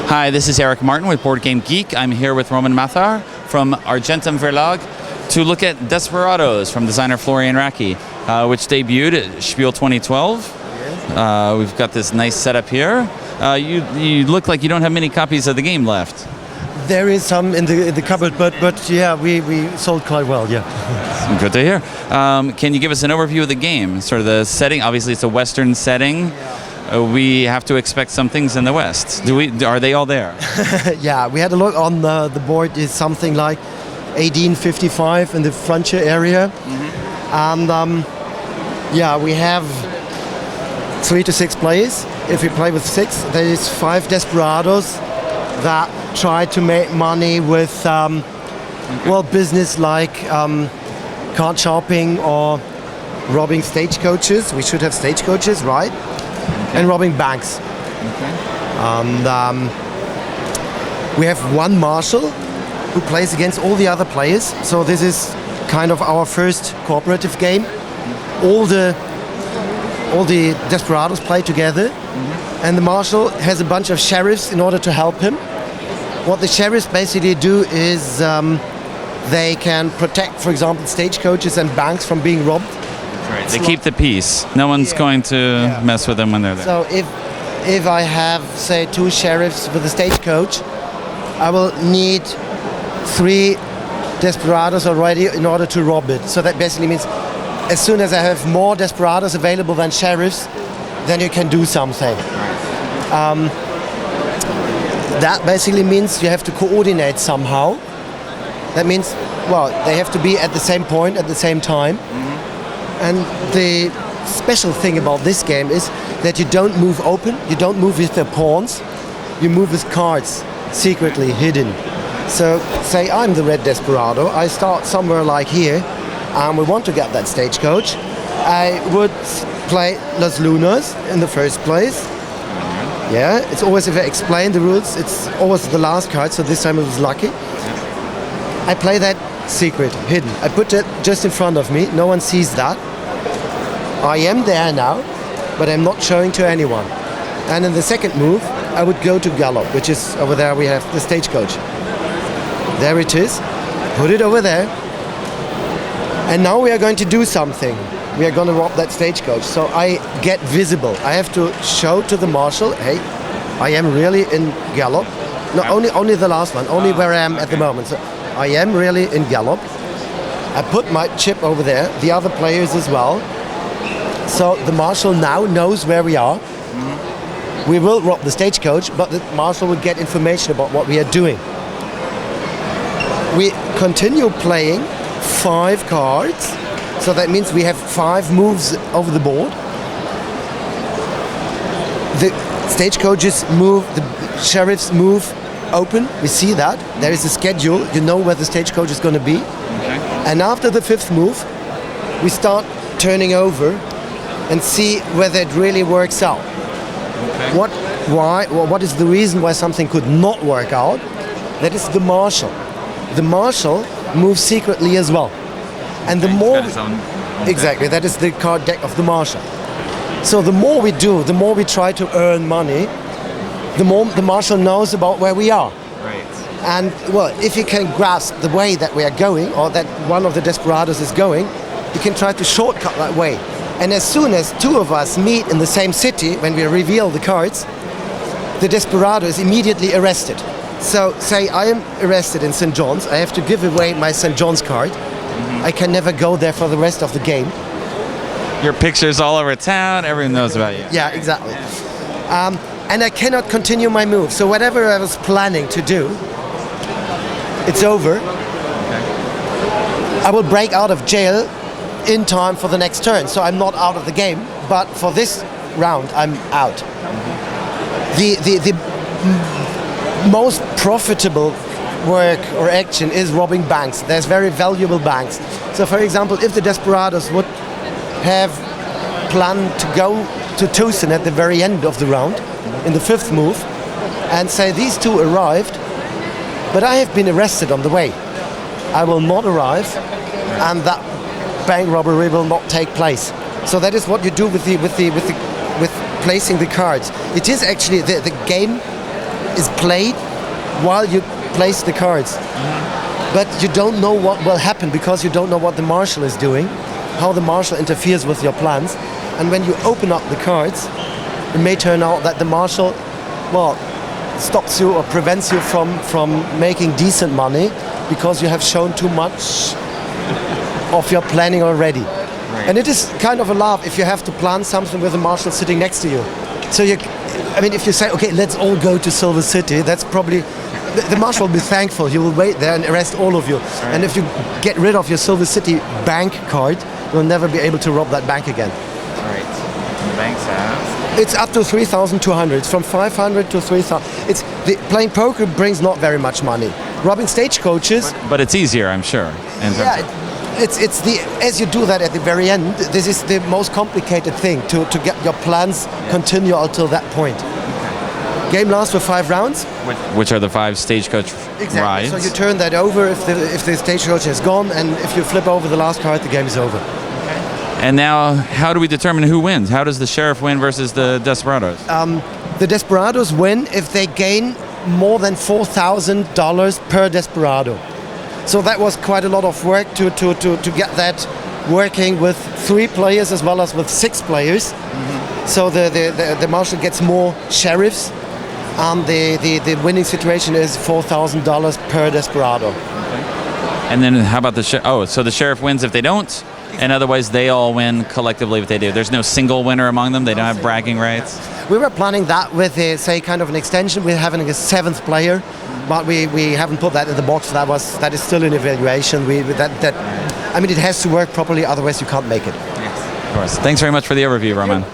Hi, this is Eric Martin with Board Game Geek. I'm here with Roman Mathar from Argentum Verlag to look at Desperados from designer Florian Racki, which debuted at Spiel 2012. Yes. We've got this nice setup here. You look like you don't have many copies of the game left. There is some in the cupboard, but yeah, we sold quite well, yeah. Good to hear. Can you give us an overview of the game? Sort of the setting. Obviously, it's a Western setting. We have to expect some things in the West. Are they all there? Yeah, we had a look on the board. Is something like 1855 in the frontier area, and yeah, we have 3 to 6 players. If we play with 6, there is 5 Desperados that try to make money with well, business like card shopping or robbing stagecoaches. We should have stagecoaches, right? Okay. And robbing banks. Okay. And we have one marshal who plays against all the other players. So this is kind of our first cooperative game. All the Desperados play together, and the marshal has a bunch of sheriffs in order to help him. What the sheriffs basically do is they can protect, for example, stagecoaches and banks from being robbed. Right. They keep the peace. No one's going to mess with them when they're there. So if I have, say, 2 sheriffs with a stagecoach, I will need 3 Desperados already in order to rob it. So that basically means as soon as I have more Desperados available than sheriffs, then you can do something. That basically means you have to coordinate somehow. That means, well, they have to be at the same point at the same time. And the special thing about this game is that you don't move open, you don't move with the pawns, you move with cards, secretly hidden. So, say I'm the red Desperado, I start somewhere like here, and we want to get that stagecoach. I would play Las Lunas in the first place. Yeah, it's always, if I explain the rules, it's always the last card, so this time it was lucky. I play that secret, hidden. I put it just in front of me, no one sees that. I am there now, but I'm not showing to anyone. And in the second move, I would go to Gallop, which is over there we have the stagecoach. There it is, put it over there. And now we are going to do something. We are going to rob that stagecoach. So I get visible. I have to show to the marshal, hey, I am really in Gallop. No, only the last one, only where I am at the moment. So I am really in Gallop. I put my chip over there, the other players as well. So the marshal now knows where we are. We will rob the stagecoach, but the marshal will get information about what we are doing. We continue playing 5 cards. So that means we have 5 moves over the board. The stagecoaches move, the sheriffs move open. We see that. There is a schedule. You know where the stagecoach is going to be. Okay. And after the 5th move, we start turning over and see whether it really works out. Okay. What is the reason why something could not work out? That is the marshal. The marshal moves secretly as well. And the more exactly, that is the card deck of the marshal. So the more we do, the more we try to earn money, the more the marshal knows about where we are. Right. And well, if he can grasp the way that we are going, or that one of the Desperados is going, he can try to shortcut that way. And as soon as 2 of us meet in the same city, when we reveal the cards, the Desperado is immediately arrested. So say I am arrested in St. John's, I have to give away my St. John's card. I can never go there for the rest of the game. Your picture's all over town, everyone knows about you. Yeah, exactly. And I cannot continue my move. So whatever I was planning to do, it's over. Okay. I will break out of jail in time for the next turn. So I'm not out of the game, but for this round, I'm out. The most profitable work or action is robbing banks. There's very valuable banks. So for example, if the Desperados would have planned to go to Tucson at the very end of the round, in the 5th move, and say these 2 arrived, but I have been arrested on the way. I will not arrive, and that bank robbery will not take place. So that is what you do with placing the cards. It is actually the game is played while you place the cards. But you don't know what will happen because you don't know what the marshal is doing, how the marshal interferes with your plans. And when you open up the cards, it may turn out that the marshal, well, stops you or prevents you from making decent money because you have shown too much of your planning already. Right. And it is kind of a laugh if you have to plan something with a marshal sitting next to you. So if you say, okay, let's all go to Silver City, that's probably, the marshal will be thankful. He will wait there and arrest all of you. Right. And if you get rid of your Silver City bank card, you'll never be able to rob that bank again. All right. The banks have. It's up to 3,200. It's from 500 to 3,000. Playing poker brings not very much money. Robbing stagecoaches. But it's easier, I'm sure. As you do that at the very end, this is the most complicated thing to get your plans continue until that point. Game lasts for 5 rounds. Which are the 5 stagecoach rides. So you turn that over if the stagecoach is gone, and if you flip over the last card, the game is over. And now, how do we determine who wins? How does the sheriff win versus the Desperados? The Desperados win if they gain more than $4,000 per Desperado. So that was quite a lot of work to get that working with 3 players as well as with 6 players. So the marshal gets more sheriffs, and the winning situation is $4,000 per Desperado. And then how about so the sheriff wins if they don't, and otherwise they all win collectively if they do. There's no single winner among them. They don't have bragging rights. We were planning that with kind of an extension. We're having a 7th player, but we haven't put that in the box. That is still in evaluation. It has to work properly, otherwise you can't make it. Yes, of course. Thanks very much for the overview, Roman.